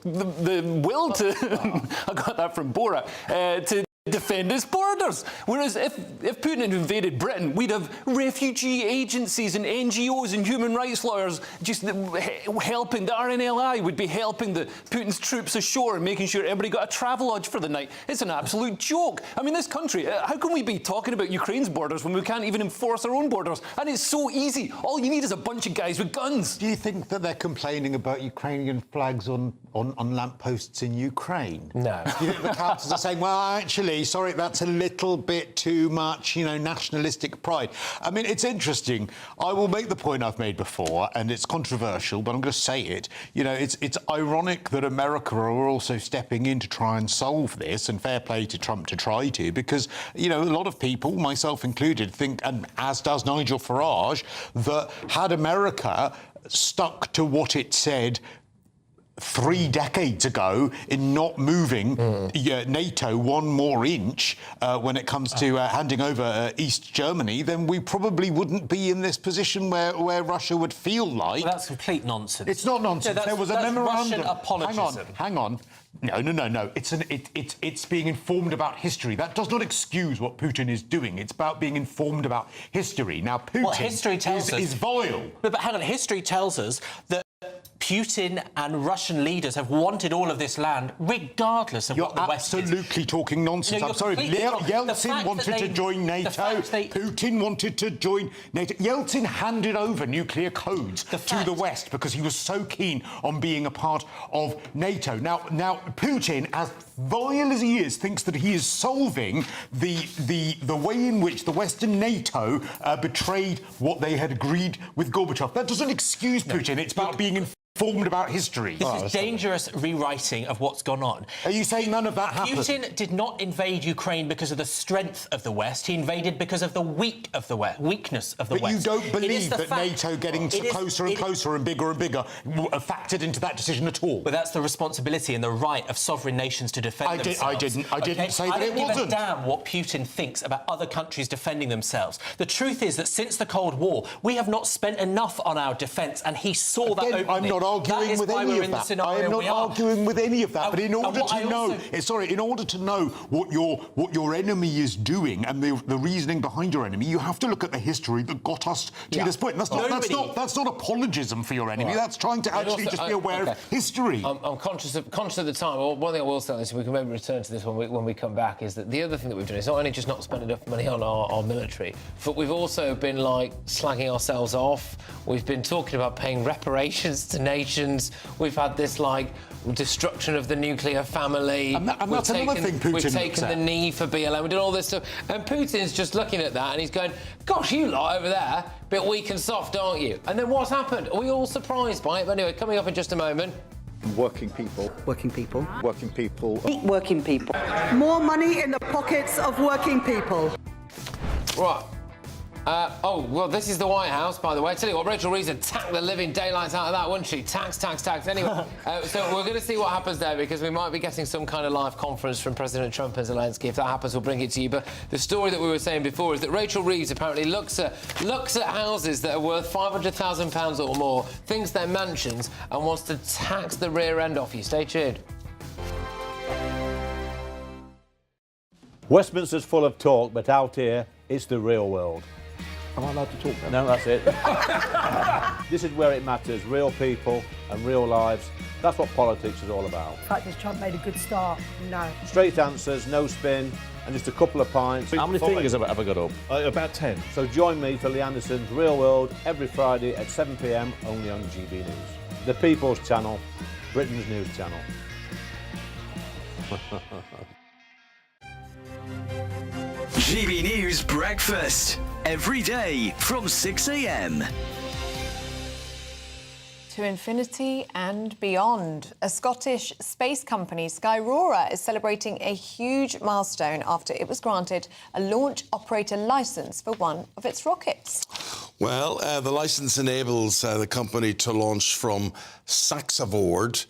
the will to, I got that from Borat, to defend its borders. Whereas if Putin had invaded Britain, we'd have refugee agencies and NGOs and human rights lawyers just helping. The RNLI would be helping Putin's troops ashore and making sure everybody got a travelodge for the night. It's an absolute joke. I mean, this country, how can we be talking about Ukraine's borders when we can't even enforce our own borders? And it's so easy. All you need is a bunch of guys with guns. Do you think that they're complaining about Ukrainian flags on lampposts in Ukraine? No. Do you think the councils are saying, well, actually, sorry, that's a little bit too much, you know, nationalistic pride? I mean, it's interesting. I will make the point I've made before, and it's controversial, but I'm going to say it. You know, it's ironic that America are also stepping in to try and solve this, and fair play to Trump to try to, because, you know, a lot of people, myself included, think, and as does Nigel Farage, that had America stuck to what it said 3 decades ago in not moving NATO one more inch when it comes to handing over East Germany, then we probably wouldn't be in this position where Russia would feel like... Well, that's complete nonsense. It's not nonsense. No, there was a memorandum... Russian apologism. Hang on. No. It's being informed about history. That does not excuse what Putin is doing. It's about being informed about history. Now, Putin is vile. But hang on, history tells us that Putin and Russian leaders have wanted all of this land regardless of what the West did. You're absolutely talking nonsense. No, I'm sorry. Yeltsin wanted to join NATO. Putin wanted to join NATO. Yeltsin handed over nuclear codes to the West because he was so keen on being a part of NATO. Now Putin, as vile as he is, thinks that he is solving the way in which the West and NATO betrayed what they had agreed with Gorbachev. That doesn't excuse Putin. It's about being informed about history. This is dangerous rewriting of what's gone on. Are you saying none of that happened? Putin did not invade Ukraine because of the strength of the West. He invaded because of the weakness of the West. But you don't believe that NATO getting closer and closer and bigger factored into that decision at all? But that's the responsibility and the right of sovereign nations to defend themselves. I didn't say that it wasn't. I don't give a damn what Putin thinks about other countries defending themselves. The truth is that since the Cold War, we have not spent enough on our defence, and he saw that opening. I'm not arguing with any of that. I am not arguing with any of that. But in order to know what your enemy is doing and the reasoning behind your enemy, you have to look at the history that got us to this point. That's not apologism for your enemy. Right. That's trying to actually just be aware of history. I'm conscious of the time. Well, one thing I will say on this, we can maybe return to this when we come back, is that the other thing that we've done is not only just not spent enough money on our military, but we've also been slagging ourselves off. We've been talking about paying reparations to nations. We've had this destruction of the nuclear family. And that's another thing Putin We've taken the knee for BLM. We've done all this stuff. And Putin's just looking at that and he's going, gosh, you lot over there, bit weak and soft, aren't you? And then what's happened? Are we all surprised by it? But anyway, coming up in just a moment. Working people. Working people. Working people. Working people. More money in the pockets of working people. Right. Well, this is the White House, by the way. I tell you what, Rachel Reeves would tack the living daylights out of that, wouldn't she? Tax. Anyway, so we're going to see what happens there, because we might be getting some kind of live conference from President Trump and Zelensky. If that happens, we'll bring it to you. But the story that we were saying before is that Rachel Reeves apparently looks at houses that are worth £500,000 or more, thinks they're mansions, and wants to tax the rear end off you. Stay tuned. Westminster's full of talk, but out here, it's the real world. Am I allowed to talk now? No, that's it. This is where it matters. Real people and real lives. That's what politics is all about. In fact, has Trump made a good start? No. Straight answers, no spin, and just a couple of pints. How many fingers have I ever got up? About 10. So join me for Lee Anderson's Real World every Friday at 7 p.m, only on GB News. The People's Channel, Britain's news channel. GB News Breakfast, every day from 6 a.m. To infinity and beyond. A Scottish space company, Skyrora, is celebrating a huge milestone after it was granted a launch operator licence for one of its rockets. Well, the licence enables the company to launch from Saxavord,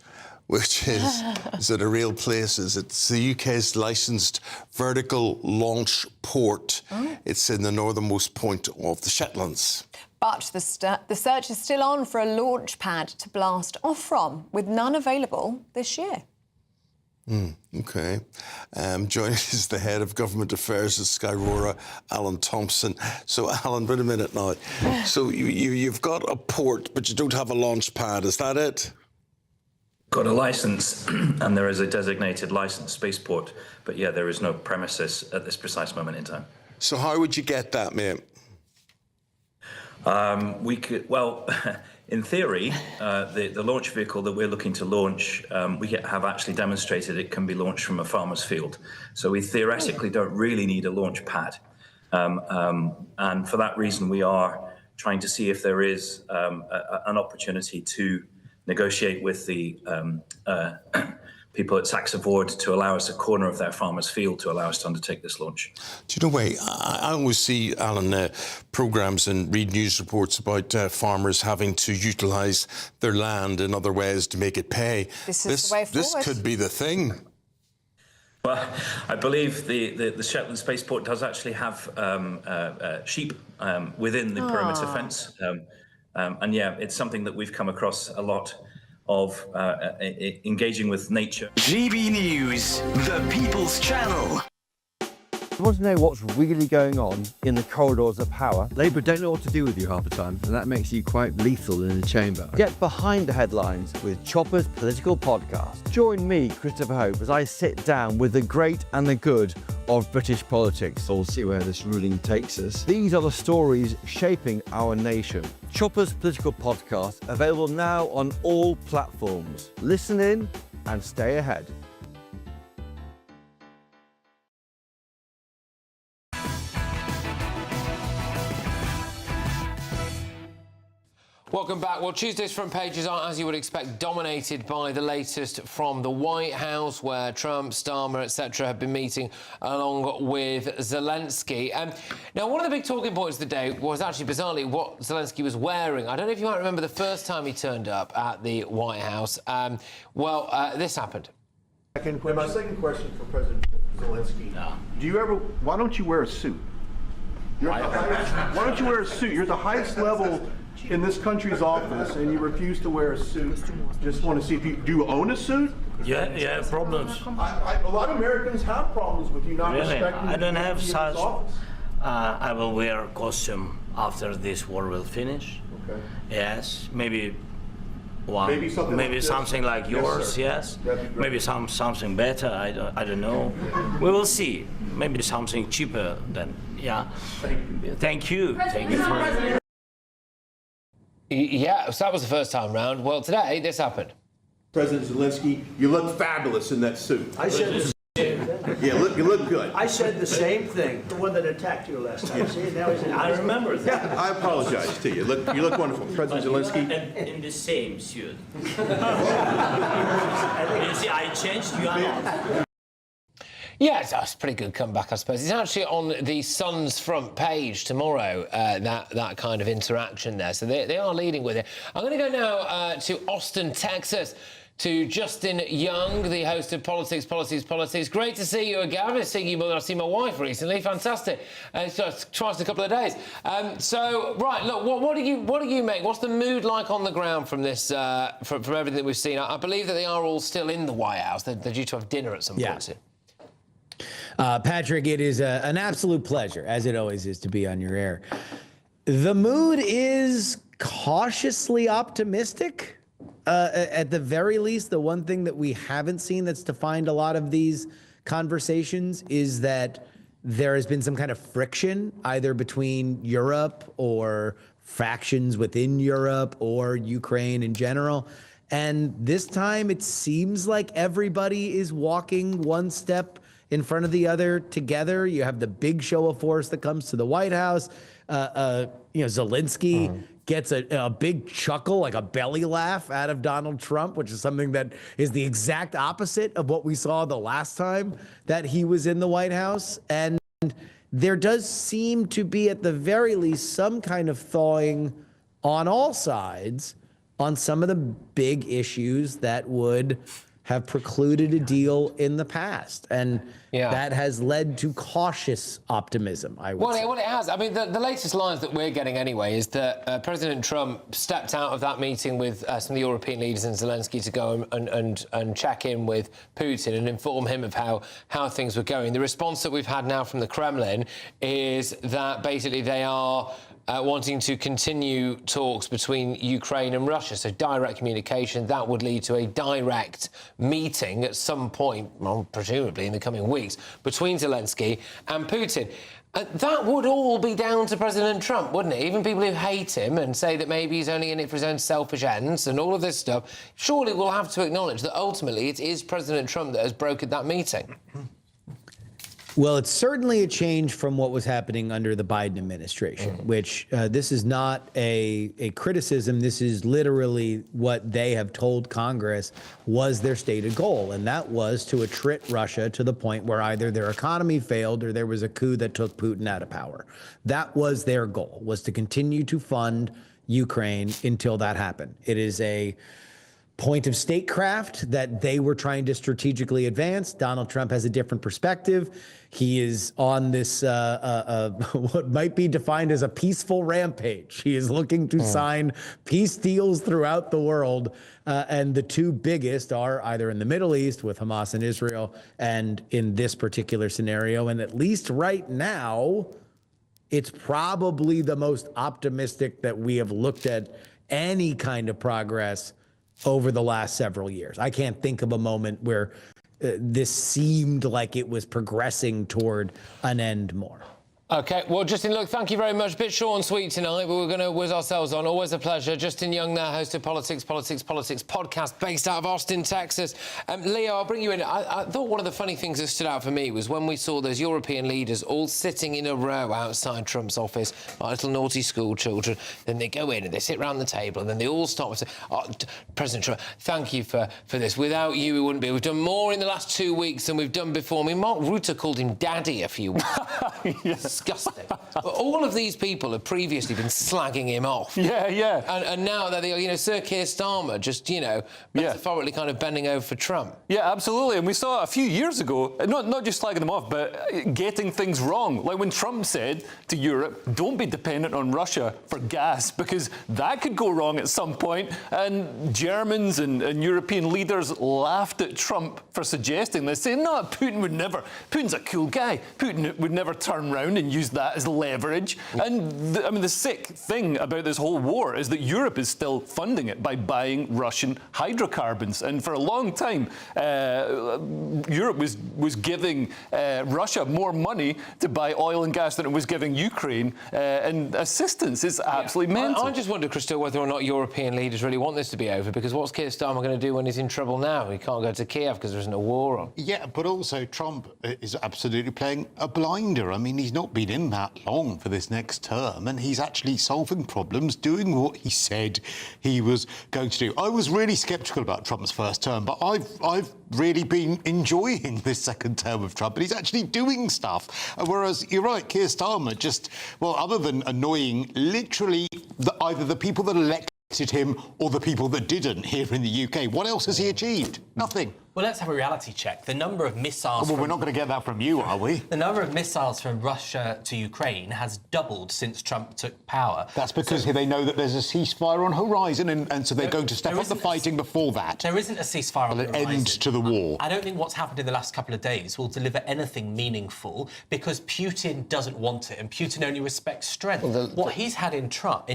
which is at a real place. It's the UK's licensed vertical launch port. It's in the northernmost point of the Shetlands. But the search is still on for a launch pad to blast off from, with none available this year. Okay. Joining us is the head of government affairs at Skyrora, Alan Thompson. So, Alan, wait a minute now. So you've got a port, but you don't have a launch pad. Is that it? Got a license, and there is a designated licensed spaceport. But yeah, there is no premises at this precise moment in time. So how would you get that, mate? We could, well, in theory, the launch vehicle that we're looking to launch, we have actually demonstrated it can be launched from a farmer's field. So we theoretically don't really need a launch pad. And for that reason, we are trying to see if there is an opportunity to negotiate with the people at Saxavord to allow us a corner of their farmer's field to allow us to undertake this launch. Do you know, I always see, Alan, programmes and read news reports about farmers having to utilise their land in other ways to make it pay. This is the way forward. This could be the thing. Well, I believe the Shetland Spaceport does actually have sheep within the perimeter fence. And yeah, it's something that we've come across a lot of engaging with nature. GB News, the People's Channel. You want to know what's really going on in the corridors of power? Labour don't know what to do with you half the time, and that makes you quite lethal in the chamber. Get behind the headlines with Chopper's political podcast. Join me, Christopher Hope, as I sit down with the great and the good of British politics. We'll see where this ruling takes us. These are the stories shaping our nation. Chopper's political podcast, available now on all platforms. Listen in and stay ahead. Welcome back. Well, Tuesday's front pages are, as you would expect, dominated by the latest from the White House, where Trump, Starmer, etc. have been meeting along with Zelensky. Now, one of the big talking points of the day was actually, bizarrely, what Zelensky was wearing. I don't know if you might remember the first time he turned up at the White House. This happened. My second question for President Zelensky. Why don't you wear a suit? Why don't you wear a suit? You're at the highest level in this country's office, and you refuse to wear a suit. Just want to see if do you own a suit? Yeah, problems. A lot of Americans have problems with you not respecting. I don't have such. Office. I will wear a costume after this war will finish. Okay. Yes, maybe one. Maybe something like yours. Yes. Maybe something better. I don't know. We will see. Maybe something cheaper than. Yeah. Thank you. Thank you for. Yeah, so that was the first time round. Well, today, this happened. President Zelensky, you look fabulous in that suit. I said the same thing. Yeah, you look good. I said the same thing. The one that attacked you last time. See, now he's in. I remember that. Yeah, I apologize to you. You look wonderful, President Zelensky. In the same suit. You see, I changed. You are not. Yeah, that's a pretty good comeback, I suppose. It's actually on the Sun's front page tomorrow, that kind of interaction there. So they are leading with it. I'm going to go now to Austin, Texas, to Justin Young, the host of Politics, Policies, Politics. Great to see you again. I've been seeing you more than I've seen my wife recently. Fantastic. So twice in a couple of days. Right, look, what do you make? What's the mood like on the ground from this, from everything that we've seen? I believe that they are all still in the White House. They're due to have dinner at some point soon. Patrick, it is an absolute pleasure, as it always is, to be on your air. The mood is cautiously optimistic. At the very least, the one thing that we haven't seen that's defined a lot of these conversations is that there has been some kind of friction, either between Europe or factions within Europe or Ukraine in general. And this time, it seems like everybody is walking one step in front of the other together. You have the big show of force that comes to the White House. Zelensky gets a big chuckle, like a belly laugh out of Donald Trump, which is something that is the exact opposite of what we saw the last time that he was in the White House. And there does seem to be, at the very least, some kind of thawing on all sides on some of the big issues that would have precluded a deal in the past. And that has led to cautious optimism, I would say. Well, it has. I mean, the latest lines that we're getting anyway is that President Trump stepped out of that meeting with some of the European leaders and Zelensky to go and check in with Putin and inform him of how things were going. The response that we've had now from the Kremlin is that basically they are wanting to continue talks between Ukraine and Russia, so direct communication. That would lead to a direct meeting at some point, well, presumably in the coming weeks, between Zelensky and Putin. That would all be down to President Trump, wouldn't it? Even people who hate him and say that maybe he's only in it for his own selfish ends and all of this stuff, surely we'll have to acknowledge that ultimately it is President Trump that has brokered that meeting. Well, it's certainly a change from what was happening under the Biden administration, which this is not a criticism. This is literally what they have told Congress was their stated goal, and that was to attrit Russia to the point where either their economy failed or there was a coup that took Putin out of power. That was their goal, was to continue to fund Ukraine until that happened. It is a point of statecraft that they were trying to strategically advance. Donald Trump has a different perspective. He is on this, what might be defined as a peaceful rampage. He is looking to sign peace deals throughout the world. And the two biggest are either in the Middle East with Hamas and Israel, and in this particular scenario. And at least right now, it's probably the most optimistic that we have looked at any kind of progress over the last several years. I can't think of a moment where this seemed like it was progressing toward an end more. OK, well, Justin, look, thank you very much. A bit short and sweet tonight, but we're going to whiz ourselves on. Always a pleasure. Justin Young there, host of Politics podcast based out of Austin, Texas. Leo, I'll bring you in. I thought one of the funny things that stood out for me was when we saw those European leaders all sitting in a row outside Trump's office, like little naughty school children. Then they go in and they sit around the table and then they all stop and say, President Trump, thank you for this. Without you, we wouldn't be. We've done more in the last 2 weeks than we've done before. I mean, Mark Rutte called him Daddy a few weeks ago. Yes. Disgusting. But all of these people have previously been slagging him off. Yeah. And now that they, Sir Keir Starmer just, metaphorically kind of bending over for Trump. Yeah, absolutely. And we saw a few years ago, not just slagging them off, but getting things wrong. Like when Trump said to Europe, don't be dependent on Russia for gas, because that could go wrong at some point. And Germans and European leaders laughed at Trump for suggesting this, saying, no, Putin would never. Putin's a cool guy. Putin would never turn round and use that as leverage. And the sick thing about this whole war is that Europe is still funding it by buying Russian hydrocarbons. And for a long time, Europe was giving Russia more money to buy oil and gas than it was giving Ukraine. And assistance is absolutely mental. I just wonder, Christo, whether or not European leaders really want this to be over, because what's Keir Starmer going to do when he's in trouble now? He can't go to Kiev because there isn't a war on. Yeah, but also Trump is absolutely playing a blinder. I mean, he's not been in that long for this next term, and he's actually solving problems, doing what he said he was going to do. I was really sceptical about Trump's first term, but I've really been enjoying this second term of Trump, and he's actually doing stuff. Whereas, you're right, Keir Starmer just, well, other than annoying literally either the people that elected him or the people that didn't here in the UK, what else has he achieved? Nothing. Well, let's have a reality check. The number of missiles... Well, we're not going to get that from you, are we? The number of missiles from Russia to Ukraine has doubled since Trump took power. That's because they know that there's a ceasefire on horizon, and so they're going to step up the fighting before that. There isn't a ceasefire on the horizon. An end to the war. I don't think what's happened in the last couple of days will deliver anything meaningful, because Putin doesn't want it, and Putin only respects strength. What he's had in Trump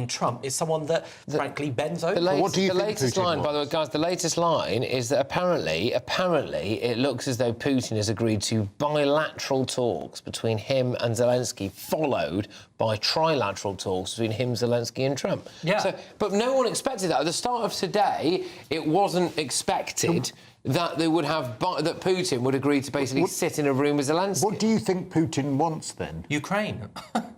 is someone that, frankly, bends over. What do you think latest Putin line, wants? by the way, guys, the latest line is that apparently it looks as though Putin has agreed to bilateral talks between him and Zelensky, followed by trilateral talks between him, Zelensky and Trump. Yeah. But no one expected that. At the start of today, it wasn't expected that they would have that Putin would agree to basically sit in a room with Zelensky. What do you think Putin wants then? Ukraine.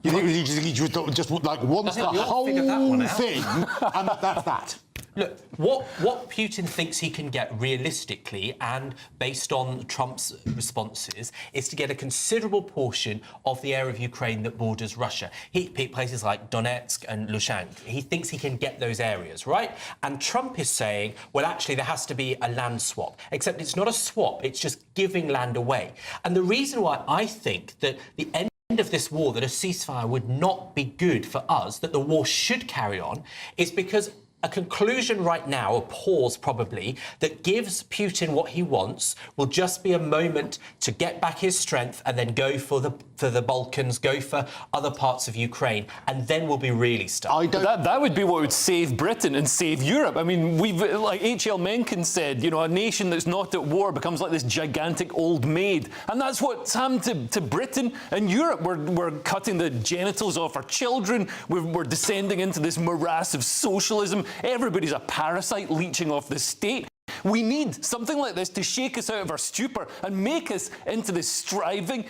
You think he just like wants the whole thing, and that's that? Look, what Putin thinks he can get realistically and based on Trump's responses is to get a considerable portion of the area of Ukraine that borders Russia. He picked places like Donetsk and Luhansk. He thinks he can get those areas, right? And Trump is saying, well, actually, there has to be a land swap. Except it's not a swap, it's just giving land away. And the reason why I think that the end of this war, that a ceasefire would not be good for us, that the war should carry on, is because a conclusion right now, a pause probably, that gives Putin what he wants will just be a moment to get back his strength and then go for the Balkans, go for other parts of Ukraine, and then we'll be really stuck. That would be what would save Britain and save Europe. I mean, like H.L. Mencken said, a nation that's not at war becomes like this gigantic old maid. And that's what's happened to Britain and Europe. We're cutting the genitals off our children. We're descending into this morass of socialism. Everybody's a parasite leeching off the state. We need something like this to shake us out of our stupor and make us into this striving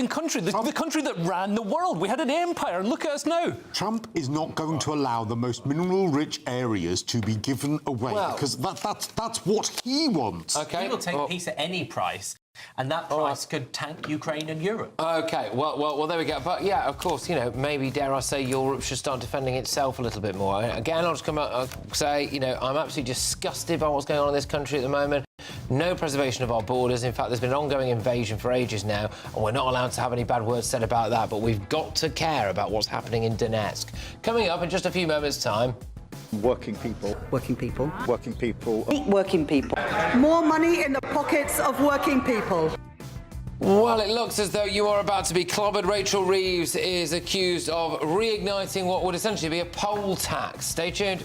country, the country that ran the world. We had an empire, and look at us now. Trump is not going to allow the most mineral-rich areas to be given away, because that's what he wants. He will take peace at any price. And that price could tank Ukraine and Europe. OK, well, there we go. But, yeah, of course, maybe, dare I say, Europe should start defending itself a little bit more. Again, I'll just come out and say, I'm absolutely disgusted by what's going on in this country at the moment. No preservation of our borders. In fact, there's been an ongoing invasion for ages now, and we're not allowed to have any bad words said about that, but we've got to care about what's happening in Donetsk. Coming up in just a few moments' time... Working people. Working people. Working people. Working people. More money in the pockets of working people. Well, it looks as though you are about to be clobbered. Rachel Reeves is accused of reigniting what would essentially be a poll tax. Stay tuned.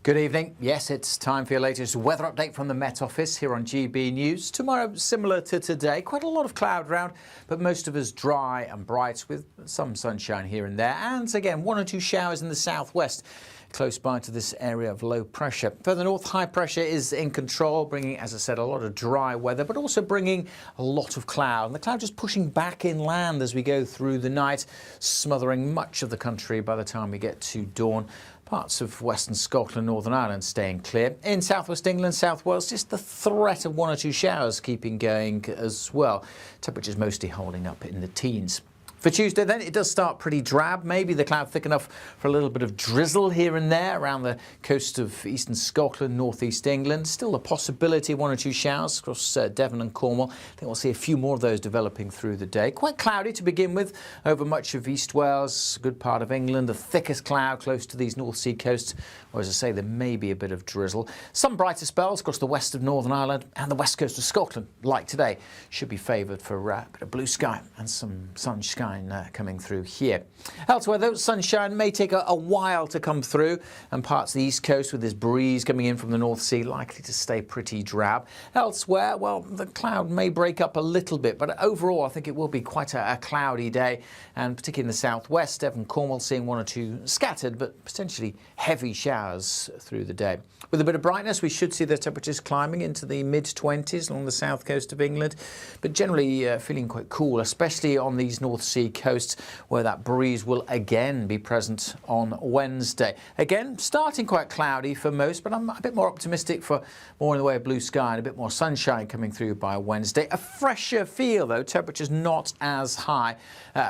Good evening. Yes, it's time for your latest weather update from the Met Office here on GB News. Tomorrow, similar to today, quite a lot of cloud around, but most of us dry and bright with some sunshine here and there. And again, 1 or 2 showers in the southwest, close by to this area of low pressure. Further north, high pressure is in control, bringing, as I said, a lot of dry weather, but also bringing a lot of cloud. And the cloud just pushing back inland as we go through the night, smothering much of the country by the time we get to dawn. Parts of western Scotland, Northern Ireland staying clear. In southwest England, South Wales, just the threat of 1 or 2 showers keeping going as well. Temperatures mostly holding up in the teens. For Tuesday, then, it does start pretty drab. Maybe the cloud thick enough for a little bit of drizzle here and there around the coast of eastern Scotland, northeast England. Still a possibility of 1 or 2 showers across Devon and Cornwall. I think we'll see a few more of those developing through the day. Quite cloudy to begin with over much of East Wales, a good part of England. The thickest cloud close to these North Sea coasts, or as I say, there may be a bit of drizzle. Some brighter spells across the west of Northern Ireland and the west coast of Scotland, like today, should be favoured for a bit of blue sky and some sunshine coming through here. Elsewhere, though, sunshine may take a while to come through, and parts of the east coast with this breeze coming in from the North Sea likely to stay pretty drab. Elsewhere, well, the cloud may break up a little bit, but overall I think it will be quite a cloudy day, and particularly in the southwest, Devon, Cornwall seeing 1 or 2 scattered but potentially heavy showers through the day. With a bit of brightness, we should see the temperatures climbing into the mid-20s along the south coast of England, but generally feeling quite cool, especially on these North Sea coasts where that breeze will again be present on Wednesday. Again, starting quite cloudy for most, but I'm a bit more optimistic for more in the way of blue sky and a bit more sunshine coming through by Wednesday. A fresher feel, though, temperatures not as high.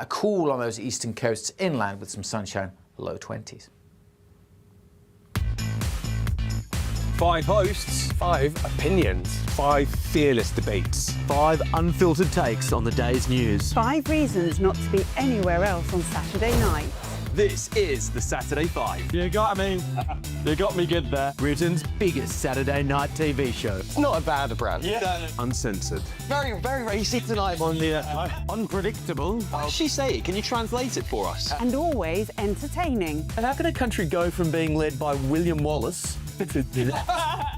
Cool on those eastern coasts inland with some sunshine, low 20s. 5 hosts, 5 opinions, 5 fearless debates, 5 unfiltered takes on the day's news. 5 reasons not to be anywhere else on Saturday night. This is the Saturday 5. You got me good there. Britain's biggest Saturday night TV show. It's not a bad brand. Yeah. Uncensored. Very, very racy tonight. On the unpredictable. What does she say? Can you translate it for us? And always entertaining. And how can a country go from being led by William Wallace to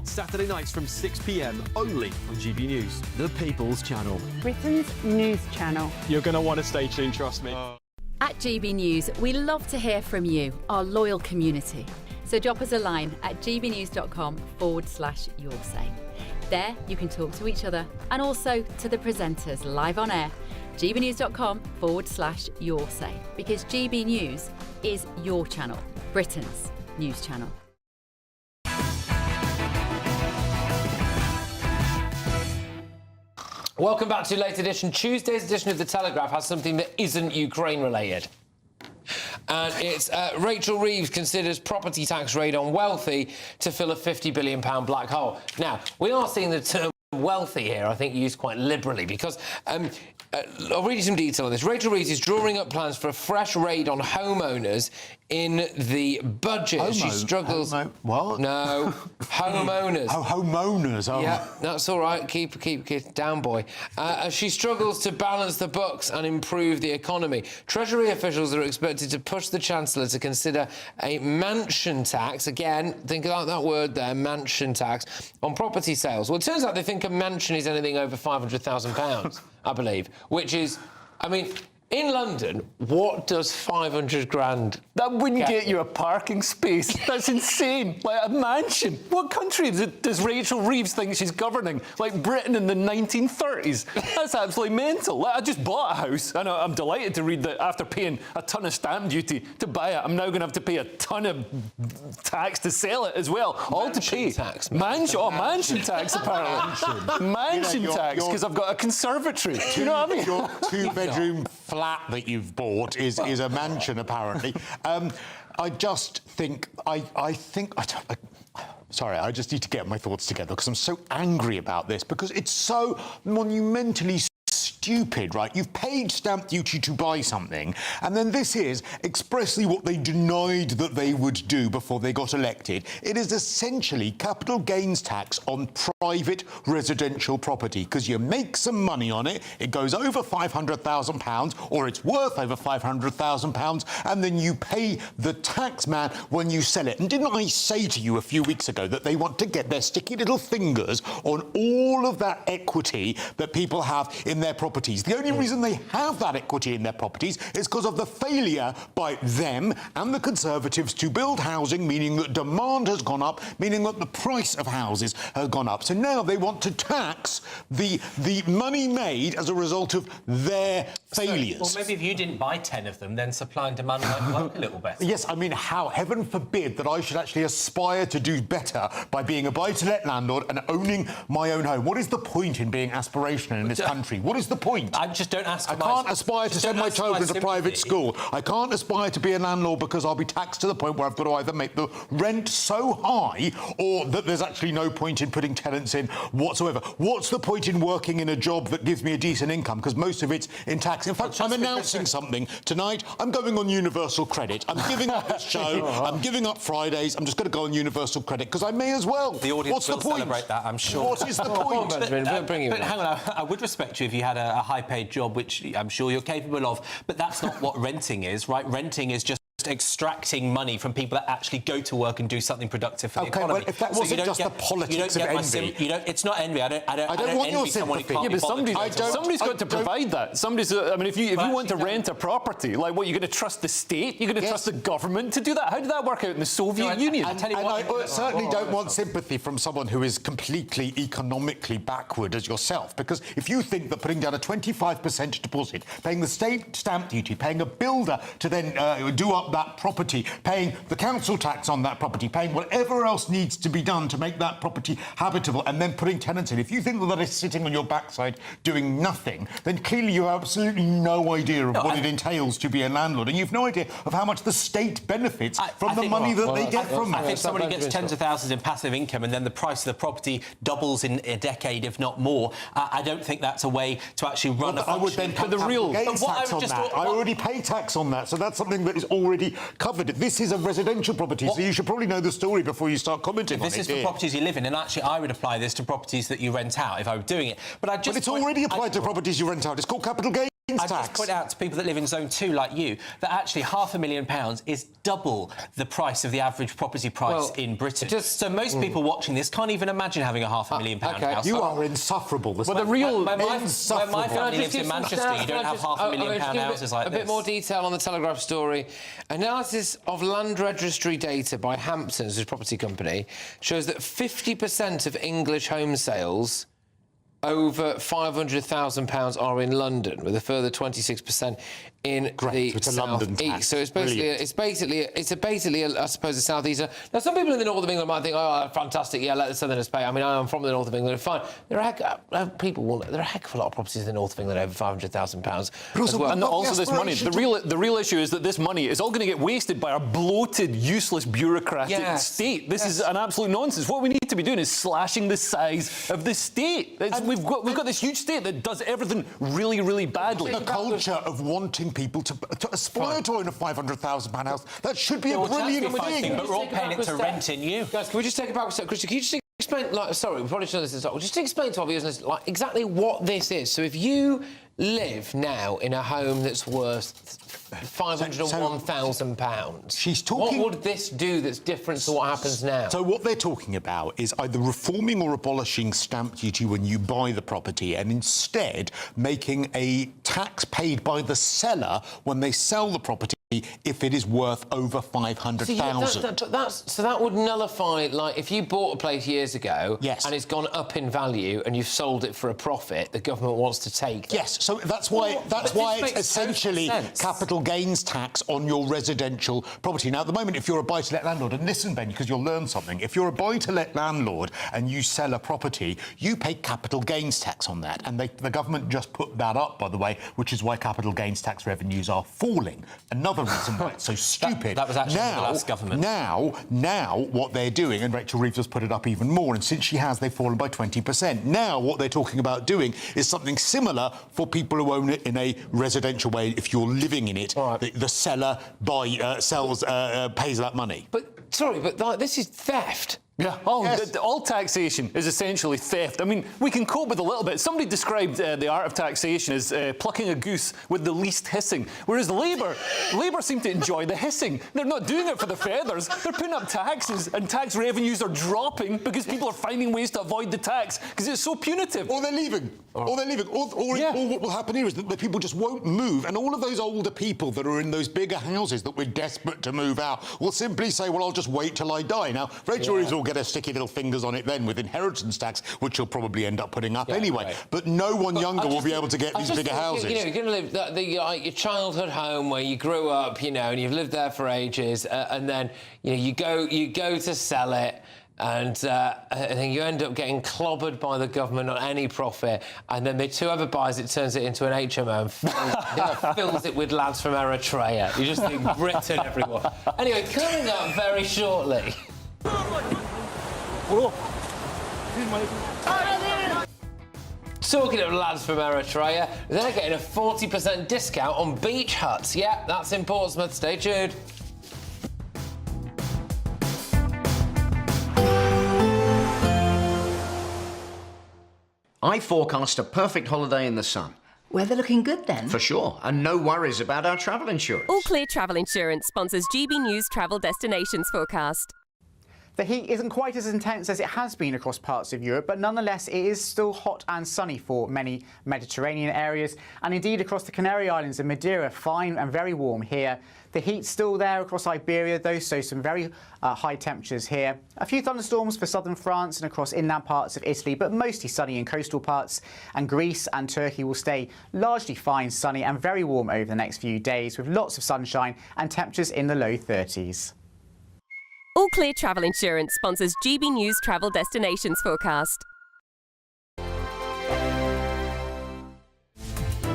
Saturday nights from 6 p.m. only on GB News, the People's Channel. Britain's news channel. You're going to want to stay tuned, trust me. At GB News, we love to hear from you, our loyal community. So drop us a line at gbnews.com/yoursay. There you can talk to each other and also to the presenters live on air gbnews.com/your say, because GB News is your channel, Britain's news channel. Welcome back to Late Edition. Tuesday's edition of The Telegraph has something that isn't Ukraine-related. And it's Rachel Reeves considers property tax raid on wealthy to fill a £50 billion black hole. Now, we are seeing the term wealthy here, I think, used quite liberally, because I'll read you some detail on this. Rachel Reeves is drawing up plans for a fresh raid on homeowners in the budget. She struggles. What? No, homeowners. Oh, homeowners. Oh. Yeah, that's all right. Keep down, boy. She struggles to balance the books and improve the economy. Treasury officials are expected to push the Chancellor to consider a mansion tax. Again, think about that word there, mansion tax, on property sales. Well, it turns out they think a mansion is anything over £500,000, I believe, which is, I mean, in London, what does 500 grand... That wouldn't get you a parking space. That's insane. Like a mansion. What country does Rachel Reeves think she's governing? Like Britain in the 1930s? That's absolutely mental. Like, I just bought a house, and I'm delighted to read that after paying a ton of stamp duty to buy it, I'm now going to have to pay a ton of tax to sell it as well. All to pay. Tax. Mansion tax, apparently. Mansion tax, because I've got a conservatory. Do you know what I mean? Your two-bedroom flat that you've bought is a mansion, apparently. I just think, sorry, I just need to get my thoughts together because I'm so angry about this, because it's so monumentally stupid, right? You've paid stamp duty to buy something, and then this is expressly what they denied that they would do before they got elected. It is essentially capital gains tax on private residential property, because you make some money on it, it goes over £500,000, or it's worth over £500,000, and then you pay the tax man when you sell it. And didn't I say to you a few weeks ago that they want to get their sticky little fingers on all of that equity that people have in their properties? The only reason they have that equity in their properties is because of the failure by them and the Conservatives to build housing, meaning that demand has gone up, meaning that the price of houses has gone up. So now they want to tax the money made as a result of their failures. Well, maybe if you didn't buy 10 of them, then supply and demand might work a little better. Yes, I mean, how? Heaven forbid that I should actually aspire to do better by being a buy-to-let landlord and owning my own home. What is the point in being aspirational in this country? What is the point? I just don't ask for I can't aspire to send my children to private school. I can't aspire to be a landlord because I'll be taxed to the point where I've got to either make the rent so high or that there's actually no point in putting tenants in whatsoever. What's the point in working in a job that gives me a decent income? Because most of it's in tax. In fact, I'm announcing something tonight. I'm going on universal credit. I'm giving up this show. I'm giving up Fridays. I'm just going to go on universal credit because I may as well. The audience What's will the point? celebrate that, I'm sure. What is the point? But hang on, I would respect you if you had a high-paid job, which I'm sure you're capable of, but that's not what renting is, right? Renting is just extracting money from people that actually go to work and do something productive for the economy. Well, if that wasn't just the politics of envy... it's not envy. I don't want your envy someone who can't yeah, be but somebody's got to provide that. Somebody's. I mean, if you want to rent a property, like what, you're going to trust the state? You're going to trust the government to do that? How did that work out in the Soviet Union? I certainly don't want sympathy from someone who is completely economically backward as yourself, because if you think that putting down a 25% deposit, paying the state stamp duty, paying a builder to then do up that property, paying the council tax on that property, paying whatever else needs to be done to make that property habitable, and then putting tenants in. If you think that is sitting on your backside doing nothing, then clearly you have absolutely no idea of what it entails to be a landlord, and you've no idea of how much the state benefits from the money that they get from it. I think somebody gets tens of thousands in passive income and then the price of the property doubles in a decade, if not more. I don't think that's a way to actually run a function. I would then pay tax on that. I already pay tax on that, so that's something that is already covered. This is a residential property, so you should probably know the story before you start commenting on it. This is for properties you live in, and actually I would apply this to properties that you rent out if I were doing it. But it's already applied to properties you rent out. It's called capital gains tax. I just point out to people that live in Zone 2 like you that actually £500,000 is double the price of the average property price in Britain. So most people watching this can't even imagine having a £500,000 house. You are insufferable. Well, the real... Where my family lives in Manchester, you don't have £500,000 houses like this. A bit more detail on the Telegraph story. Analysis of land registry data by Hamptons, a property company, shows that 50% of English home sales over £500,000 are in London, with a further 26% in the South East. So it's basically, I suppose, the South East. Now, some people in the north of England might think, oh, fantastic, yeah, let the Southerners pay. I mean, I'm from the north of England, fine. There are a heck of a lot of properties in the north of England over £500,000 as well. And also this money. The real issue is that this money is all going to get wasted by our bloated, useless, bureaucratic state. This is an absolute nonsense. What we need to be doing is slashing the size of the state. We've got this huge state that does everything really, really badly. The culture of wanting people to splurge on a £500,000 house, that should be a brilliant thing. But we're all paying it to rent in you. Guys, can we just take it back a step? Christian, can you just explain, sorry, we probably should have this. Just explain to our viewers, exactly what this is. So if you live now in a home that's worth £501,000. She's talking. What would this do that's different to what happens now? So what they're talking about is either reforming or abolishing stamp duty when you buy the property, and instead making a tax paid by the seller when they sell the property if it is worth over 500,000. So that would nullify, like, if you bought a place years ago and it's gone up in value and you've sold it for a profit, the government wants to take that. Yes, so that's why it's essentially capital gains tax on your residential property. Now, at the moment, if you're a buy-to-let landlord, and listen, Ben, because you'll learn something, if you're a buy-to-let landlord and you sell a property, you pay capital gains tax on that, and the government just put that up, by the way, which is why capital gains tax revenues are falling. Another reason why it's so stupid. That was actually the last government. Now, what they're doing, and Rachel Reeves has put it up even more, and since she has, they've fallen by 20%. Now, what they're talking about doing is something similar for people who own it in a residential way. If you're living in it, the seller pays that money. But, sorry, but this is theft. Yeah, all taxation is essentially theft. I mean, we can cope with a little bit. Somebody described the art of taxation as plucking a goose with the least hissing, whereas Labour seem to enjoy the hissing. They're not doing it for the feathers. They're putting up taxes, and tax revenues are dropping because people are finding ways to avoid the tax because it's so punitive. Or they're leaving. Or they're leaving. Or what will happen here is that the people just won't move, and all of those older people that are in those bigger houses that we're desperate to move out will simply say, well, I'll just wait till I die. Now, Rachel Reeves will get her sticky little fingers on it then with inheritance tax, which she'll probably end up putting up anyway. Right. But no one younger will be able to get these bigger houses. You're going to live your childhood home where you grew up, and you've lived there for ages, and then you go to sell it. And then you end up getting clobbered by the government on any profit, and then whoever buys it turns it into an HMO and fills it with lads from Eritrea. You just think Britain, everyone. Anyway, coming up very shortly. Talking of lads from Eritrea, they're getting a 40% discount on beach huts. Yeah, that's in Portsmouth. Stay tuned. I forecast a perfect holiday in the sun. Weather looking good then? For sure, and no worries about our travel insurance. All Clear Travel Insurance sponsors GBNews Travel Destinations Forecast. The heat isn't quite as intense as it has been across parts of Europe, but nonetheless it is still hot and sunny for many Mediterranean areas, and indeed across the Canary Islands and Madeira, fine and very warm here. The heat's still there across Iberia though, so some very high temperatures here. A few thunderstorms for southern France and across inland parts of Italy, but mostly sunny in coastal parts. And Greece and Turkey will stay largely fine, sunny and very warm over the next few days, with lots of sunshine and temperatures in the low 30s. All Clear Travel Insurance sponsors GBNews Travel Destinations Forecast.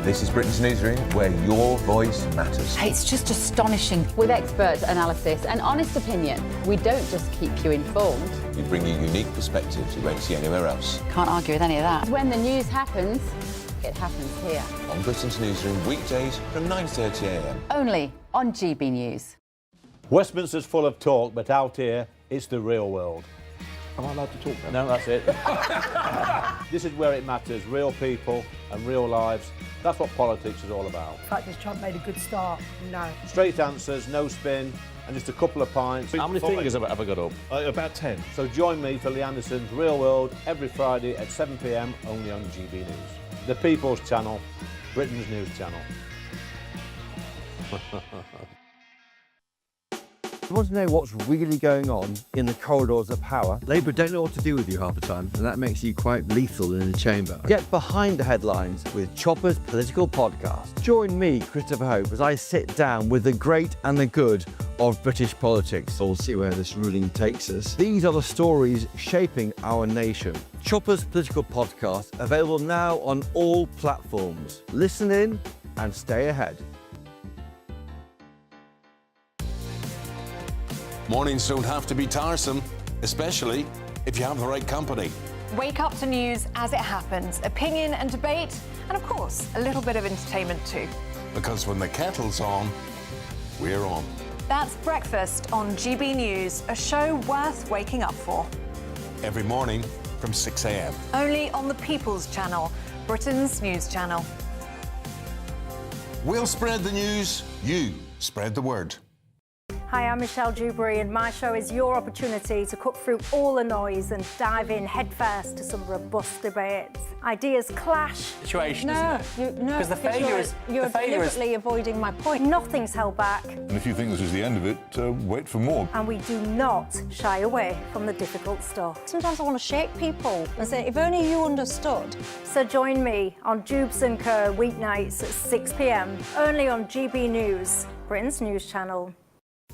This is Britain's Newsroom, where your voice matters. It's just astonishing. With expert analysis and honest opinion, we don't just keep you informed. We bring you unique perspectives you won't see anywhere else. Can't argue with any of that. When the news happens, it happens here. On Britain's Newsroom, weekdays from 9:30 a.m. Only on GB News. Westminster's full of talk, but out here, it's the real world. Am I allowed to talk then? No, that's it. This is where it matters, real people and real lives. That's what politics is all about. The fact that Trump made a good start, no. Straight answers, no spin, and just a couple of pints. How many fingers have I got up? About 10. So join me for Lee Anderson's Real World every Friday at 7 p.m. only on GB News. The People's Channel, Britain's news channel. You want to know what's really going on in the corridors of power? Labour don't know what to do with you half the time, and that makes you quite lethal in the chamber. Get behind the headlines with Chopper's Political Podcast. Join me, Christopher Hope, as I sit down with the great and the good of British politics. We'll see where this ruling takes us. These are the stories shaping our nation. Chopper's Political Podcast, available now on all platforms. Listen in and stay ahead. Mornings don't have to be tiresome, especially if you have the right company. Wake up to news as it happens, opinion and debate, and of course, a little bit of entertainment too. Because when the kettle's on, we're on. That's Breakfast on GB News, a show worth waking up for. Every morning from 6 a.m. Only on the People's Channel, Britain's news channel. We'll spread the news, you spread the word. Hi, I'm Michelle Dewberry, and my show is your opportunity to cut through all the noise and dive in headfirst to some robust debates. Ideas clash. Situation, no, isn't it? No, Because the failure is you're deliberately avoiding my point. Nothing's held back, And if you think this is the end of it, wait for more. and we do not shy away from the difficult stuff. Sometimes I want to shake people and say, if only you understood. So join me on Jubes & Co. weeknights at 6 p.m. only on GB News, Britain's news channel.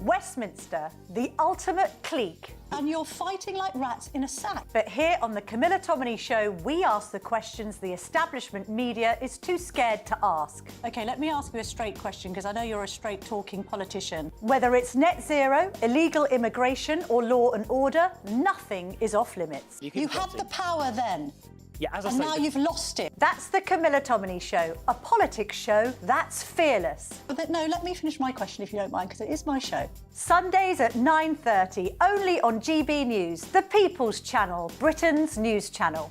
Westminster, the ultimate clique. And you're fighting like rats in a sack. But here on the Camilla Tominey Show, we ask the questions the establishment media is too scared to ask. OK, let me ask you a straight question, because I know you're a straight-talking politician. Whether it's net zero, illegal immigration or law and order, nothing is off limits. You had the power then. Yeah, as I and say, now you've lost it. That's the Camilla Tominey Show, a politics show that's fearless. But no, let me finish my question if you don't mind, because it is my show. Sundays at 9:30, only on GB News, the People's Channel, Britain's news channel.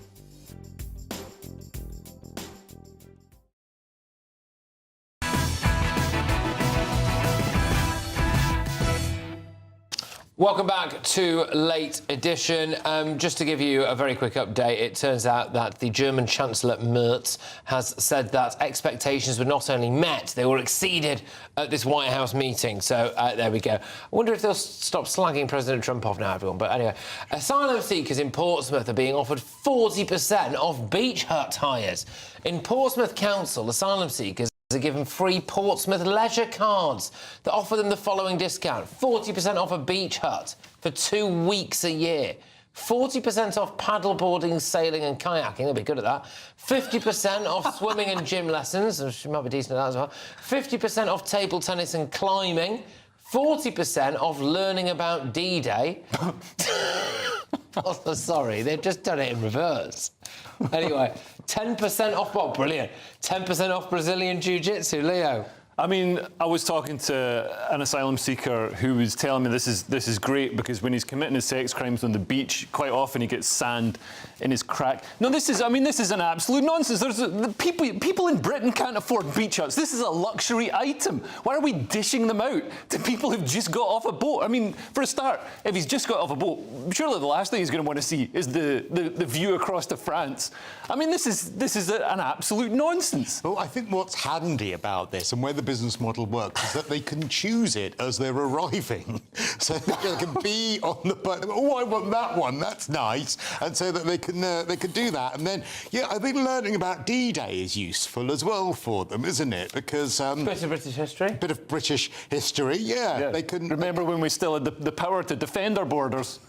Welcome back to Late Edition. Just to give you a very quick update, it turns out that the German Chancellor Merz has said that expectations were not only met, they were exceeded at this White House meeting. So there we go. I wonder if they'll stop slagging President Trump off now, everyone. But anyway, asylum seekers in Portsmouth are being offered 40% off beach hut hires. In Portsmouth Council, asylum seekers are given free Portsmouth leisure cards that offer them the following discount: 40% off a beach hut for 2 weeks a year, 40% off paddleboarding, sailing and kayaking, they'll be good at that, 50% off swimming and gym lessons, she might be decent at that as well, 50% off table tennis and climbing, 40% off learning about D-Day. Oh, sorry, they've just done it in reverse. Anyway, 10% off what? Brilliant. 10% off Brazilian Jiu-Jitsu, Leo. I mean, I was talking to an asylum seeker who was telling me this is great because when he's committing his sex crimes on the beach, quite often he gets sand in his crack. No, this is an absolute nonsense. People in Britain can't afford beach huts. This is a luxury item. Why are we dishing them out to people who've just got off a boat? I mean, for a start, if he's just got off a boat, surely the last thing he's going to want to see is the view across to France. I mean, this is an absolute nonsense. Well, I think what's handy about this and where the business model works is that they can choose it as they're arriving. So they can be on the boat. Oh, I want that one. That's nice. And so that they can do that. And then, yeah, I think learning about D-Day is useful as well for them, isn't it? Because bit of British history. Bit of British history. Yeah. They can remember when we still had the power to defend our borders.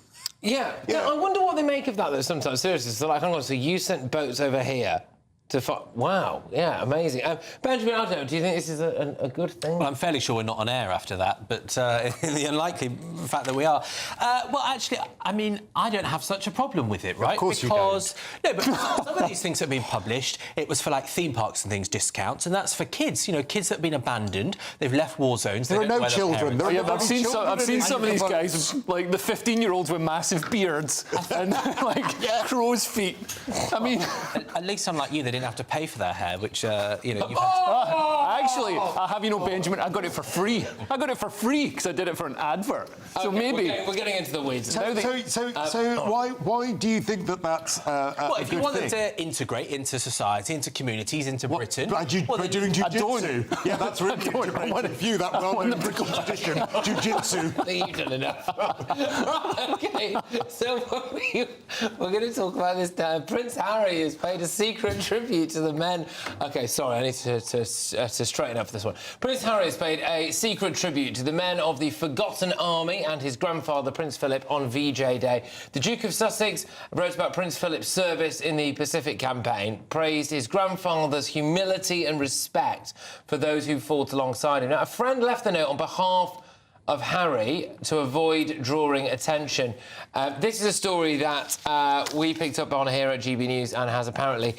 Yeah. I wonder what they make of that, though, sometimes. Seriously. So, like, hang on, so you sent boats over here to wow, yeah, amazing. Benjamin, I don't know, do you think this is a good thing? Well, I'm fairly sure we're not on air after that, but in the unlikely fact that we are. Well, actually, I mean, I don't have such a problem with it, right? Of course because, you don't. No, but some of these things that have been published, it was for, like, theme parks and things, discounts, and that's for kids, you know, kids that have been abandoned, they've left war zones. There are no children. I've seen some of these guys, like the 15-year-olds with massive beards and, like, crow's feet. I mean... At least unlike you, they didn't have to pay for their hair, which, you know, you've had to... Actually, I have, you know, Benjamin, I got it for free. I got it for free because I did it for an advert. So Okay, maybe... we're getting into the weeds. So why do you think that that's well, a if good you want thing? them to integrate into society, into communities, into Britain... By doing jiu-jitsu? Yeah, that's really integrated. If you, that well-known British tradition, jiu-jitsu. I think you've done enough. OK, so we're going to talk about this now. Prince Harry has paid a secret tribute to the men... OK, sorry, I need to straighten up for this one. Prince Harry has paid a secret tribute to the men of the Forgotten Army and his grandfather, Prince Philip, on VJ Day. The Duke of Sussex wrote about Prince Philip's service in the Pacific Campaign, praised his grandfather's humility and respect for those who fought alongside him. Now, a friend left the note on behalf of Harry to avoid drawing attention. This is a story that we picked up on here at GB News and has apparently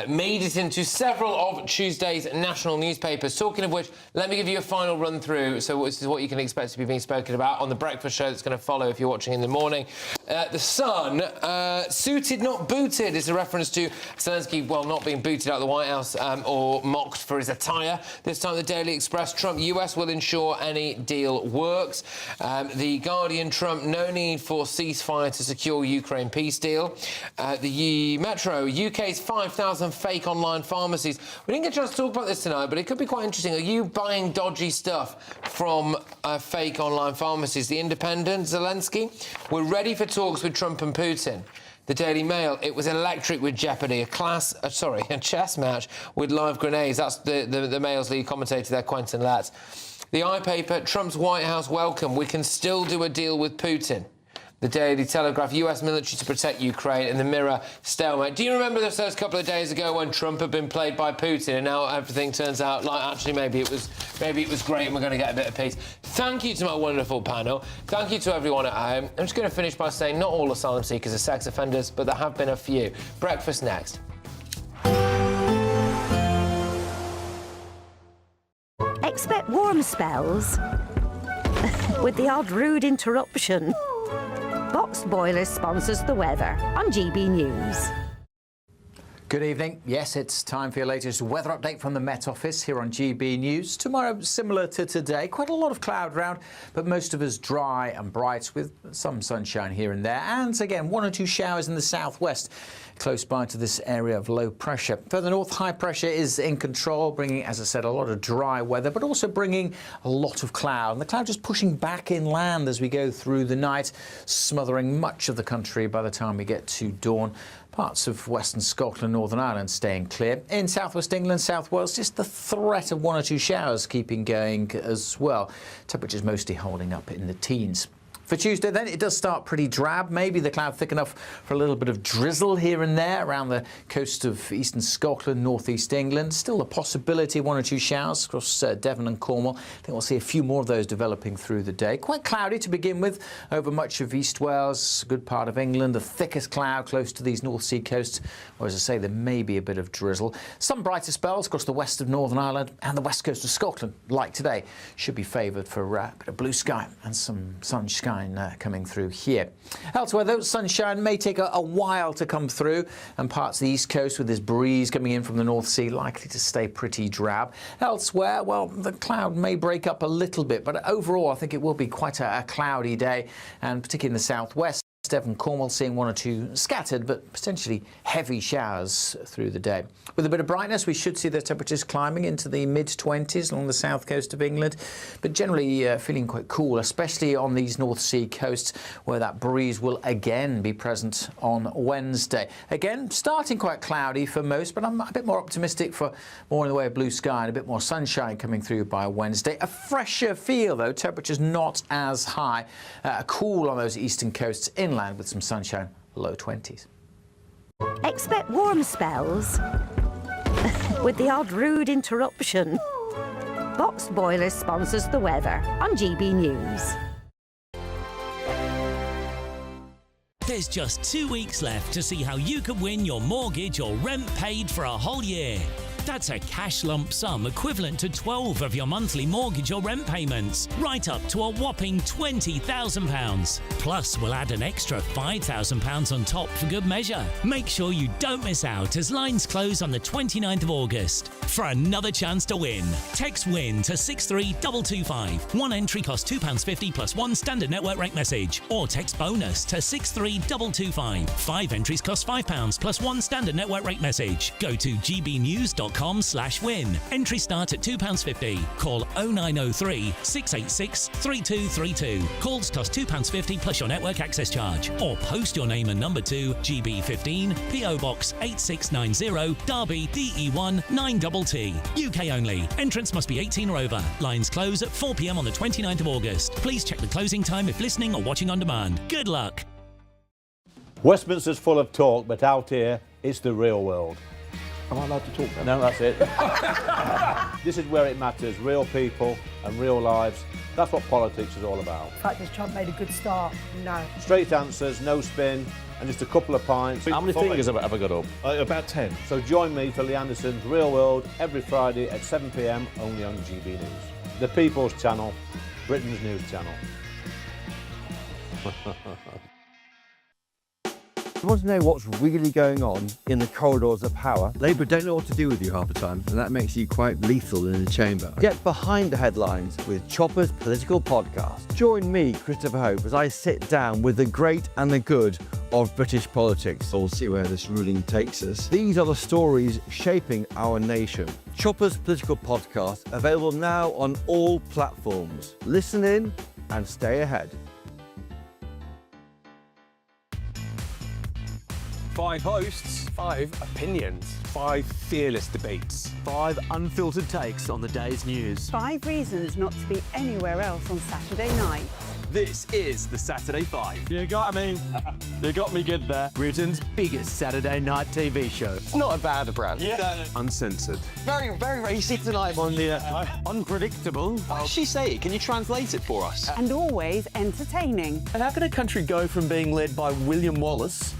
made it into several of Tuesday's national newspapers. Talking of which, let me give you a final run through. So this is what you can expect to be being spoken about on the breakfast show that's going to follow if you're watching in the morning. The Sun, suited not booted, is a reference to Zelensky, well, not being booted out of the White House or mocked for his attire. This time the Daily Express, Trump, US will ensure any deal works. The Guardian, Trump, no need for ceasefire to secure Ukraine peace deal. The Metro, UK's 5,000 fake online pharmacies. We didn't get a chance to talk about this tonight, but it could be quite interesting. Are you buying dodgy stuff from fake online pharmacies? The Independent, Zelensky, we're ready for talks with Trump and Putin. The Daily Mail, it was electric with jeopardy. A chess match with live grenades. That's the Mail's lead commentator there, Quentin Latz. The iPaper, Trump's White House welcome. We can still do a deal with Putin. The Daily Telegraph, US military to protect Ukraine. And the Mirror, stalemate. Do you remember those couple of days ago when Trump had been played by Putin and now everything turns out like actually maybe it was great and we're going to get a bit of peace? Thank you to my wonderful panel. Thank you to everyone at home. I'm just going to finish by saying not all asylum seekers are sex offenders, but there have been a few. Breakfast next. Expect warm spells with the odd rude interruption. Boxed Boilers sponsors the weather on GB News. Good evening. Yes, it's time for your latest weather update from the Met Office here on GB News. Tomorrow, similar to today, quite a lot of cloud around, but most of us dry and bright with some sunshine here and there. And again, one or two showers in the southwest, close by to this area of low pressure. Further north, high pressure is in control, bringing, as I said, a lot of dry weather, but also bringing a lot of cloud. And the cloud just pushing back inland as we go through the night, smothering much of the country by the time we get to dawn. Parts of western Scotland, Northern Ireland staying clear. In southwest England, South Wales, just the threat of one or two showers keeping going as well. Temperatures mostly holding up in the teens. For Tuesday, then, it does start pretty drab. Maybe the cloud thick enough for a little bit of drizzle here and there around the coast of eastern Scotland, northeast England. Still a possibility of one or two showers across Devon and Cornwall. I think we'll see a few more of those developing through the day. Quite cloudy to begin with over much of East Wales, a good part of England. The thickest cloud close to these North Sea coasts, or as I say, there may be a bit of drizzle. Some brighter spells across the west of Northern Ireland and the west coast of Scotland, like today, should be favoured for a bit of blue sky and some sunshine coming through here. Elsewhere, though, sunshine may take a while to come through, and parts of the east coast with this breeze coming in from the North Sea likely to stay pretty drab. Elsewhere, well, the cloud may break up a little bit, but overall I think it will be quite a cloudy day, and particularly in the southwest. Devon, Cornwall seeing one or two scattered but potentially heavy showers through the day. With a bit of brightness, we should see the temperatures climbing into the mid-20s along the south coast of England, but generally feeling quite cool, especially on these North Sea coasts where that breeze will again be present on Wednesday. Again, starting quite cloudy for most, but I'm a bit more optimistic for more in the way of blue sky and a bit more sunshine coming through by Wednesday. A fresher feel, though, temperatures not as high. Cool on those eastern coasts inland with some sunshine, low 20s. Expect warm spells with the odd rude interruption. Boxed Boilers sponsors the weather on GB News. There's just 2 weeks left to see how you can win your mortgage or rent paid for a whole year. That's a cash lump sum equivalent to 12 of your monthly mortgage or rent payments, right up to a whopping £20,000. Plus, we'll add an extra £5,000 on top for good measure. Make sure you don't miss out as lines close on the 29th of August. For another chance to win, text WIN to 63225. One entry costs £2.50 plus one standard network rate message, or text BONUS to 63225. 5 entries cost £5 plus one standard network rate message. Go to gbnews.com/win. Entry start at £2.50. Call 0903 686 3232. Calls cost £2.50 plus your network access charge. Or post your name and number to GB15 PO Box 8690 Derby DE1 9TT. UK only. Entrance must be 18 or over. Lines close at 4 p.m. on the 29th of August. Please check the closing time if listening or watching on demand. Good luck. Westminster's full of talk, but out here, it's the real world. Am I allowed to talk now? No, that's it. This is where it matters. Real people and real lives. That's what politics is all about. In fact, has Trump made a good start? No. Straight answers, no spin, and just a couple of pints. How many fingers have I got up? About 10. So join me for Lee Anderson's Real World every Friday at 7 p.m. only on GB News. The People's Channel, Britain's news channel. You want to know what's really going on in the corridors of power? Labour don't know what to do with you half the time, and that makes you quite lethal in the chamber. Get behind the headlines with Chopper's political podcast. Join me, Christopher Hope, as I sit down with the great and the good of British politics. We'll see where this ruling takes us. These are the stories shaping our nation. Chopper's political podcast, available now on all platforms. Listen in and stay ahead. 5 hosts, 5 opinions, 5 fearless debates, 5 unfiltered takes on the day's news. 5 reasons not to be anywhere else on Saturday night. This is the Saturday 5. You got me. You got me good there. Britain's biggest Saturday night TV show. It's not a bad brand. Yeah. Uncensored. Very, very racy tonight. On the unpredictable. What does she say? Can you translate it for us? And always entertaining. And how can a country go from being led by William Wallace